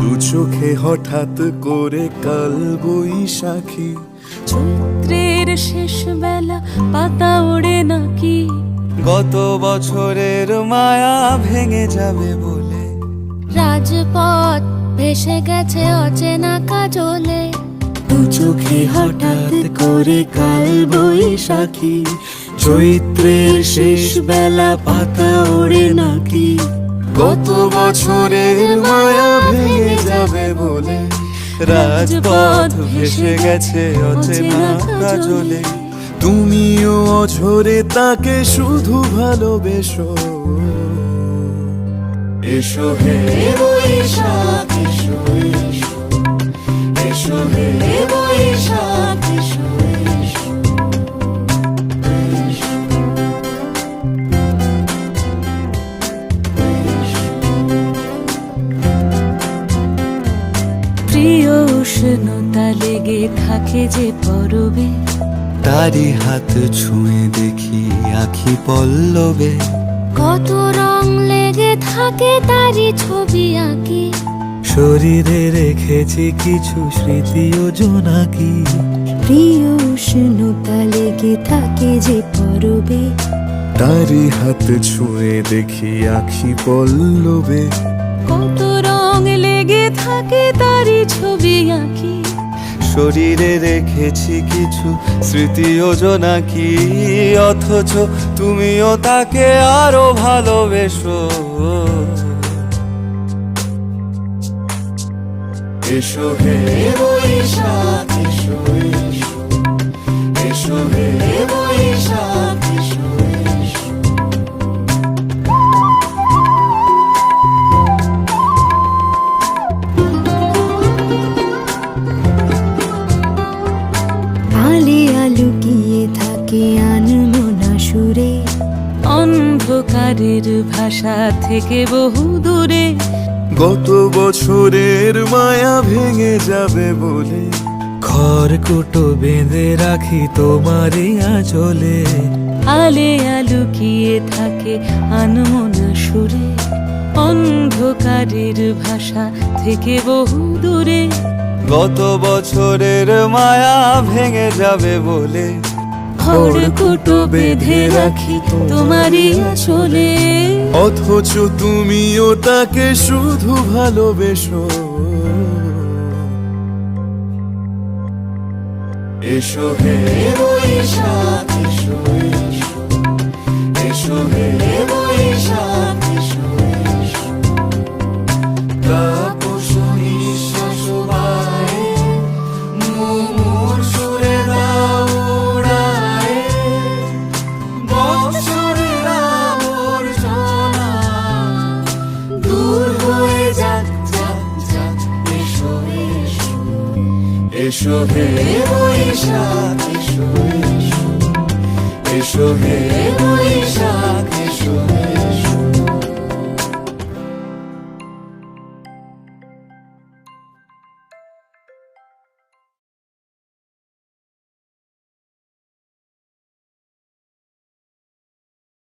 দু চোখে হঠাৎ করে কাল বৈশাখী, চৈত্রের শেষ বেলা পাতা ওড়ে নাকি, গত বছরের মায়া ভেঙে যাবে বলে, রাজপথ ভেসে গেছে অচেনা কাজলে। দু চোখে হঠাৎ করে কাল বৈশাখী, চৈত্রের শেষ বেলা পাতা ওড়ে নাকি, গত বছরের মায়া ভেঙে যাবে বলে, রাজপথ ভেসে গেছে অচেনা কাজলে। তুমিও অঝরে তাকে শুধু ভালোবেসো, এসো হে বৈশাখ এসো, এসো হে বৈশাখ এসো। প্রিয় উষ্ণতা লেগে থাকে যে পরবে, তারি হাত ছুঁয়ে দেখি আখি পল্লবে, কত রং লেগে থাকে তারই ছবি আঁকি, শরীরে রেখেছি কিছু স্মৃতি ও জোনাকি। প্রিয় উষ্ণতা লেগে থাকে যে পরবে, তারি হাত ছুঁয়ে দেখি আখি পল্লবে, কত রং লেগে থাকে তারই ছবি আঁকি, শরীরে রেখেছি কিছু স্মৃতি ও জোনাকি। অথচ তুমিও তাকে আরো ভালোবেসো, এসো হে বৈশাখ এসো, এসো হে বৈশাখ এসো। আলে আলুকিয়ে থাকে আনমনা সুরে, অন্ধকারের ভাষা থেকে বহু দূরে, গত বছরের মায়া ভেঙে যাবে বলে, খড়কুটো বেঁধে রাখি তোমারই আঁচলে। আলে আলুকিয়ে থাকে আনমনা সুরে, অন্ধকারের ভাষা থেকে বহু দূরে, গত বছরের মায়া ভেঙে যাবে বলে, খড়কুটো বেঁধে রাখি তোমারই আঁচলে। অথচ তুমিও তাকে শুধু ভালোবেসো, এসো হে বৈশাখ এসো, এসো হে বৈশাখ এসো। তাপস নিঃশ্বাস বায়ে, মুমুর সুরে দাও উড়ায়ে, বৎসরের আবর্জনা দূর হয়ে যাক যাক যাক, এসো এসো, এসো হে বৈশাখ এসো, এসো হে বৈশাখ এসো।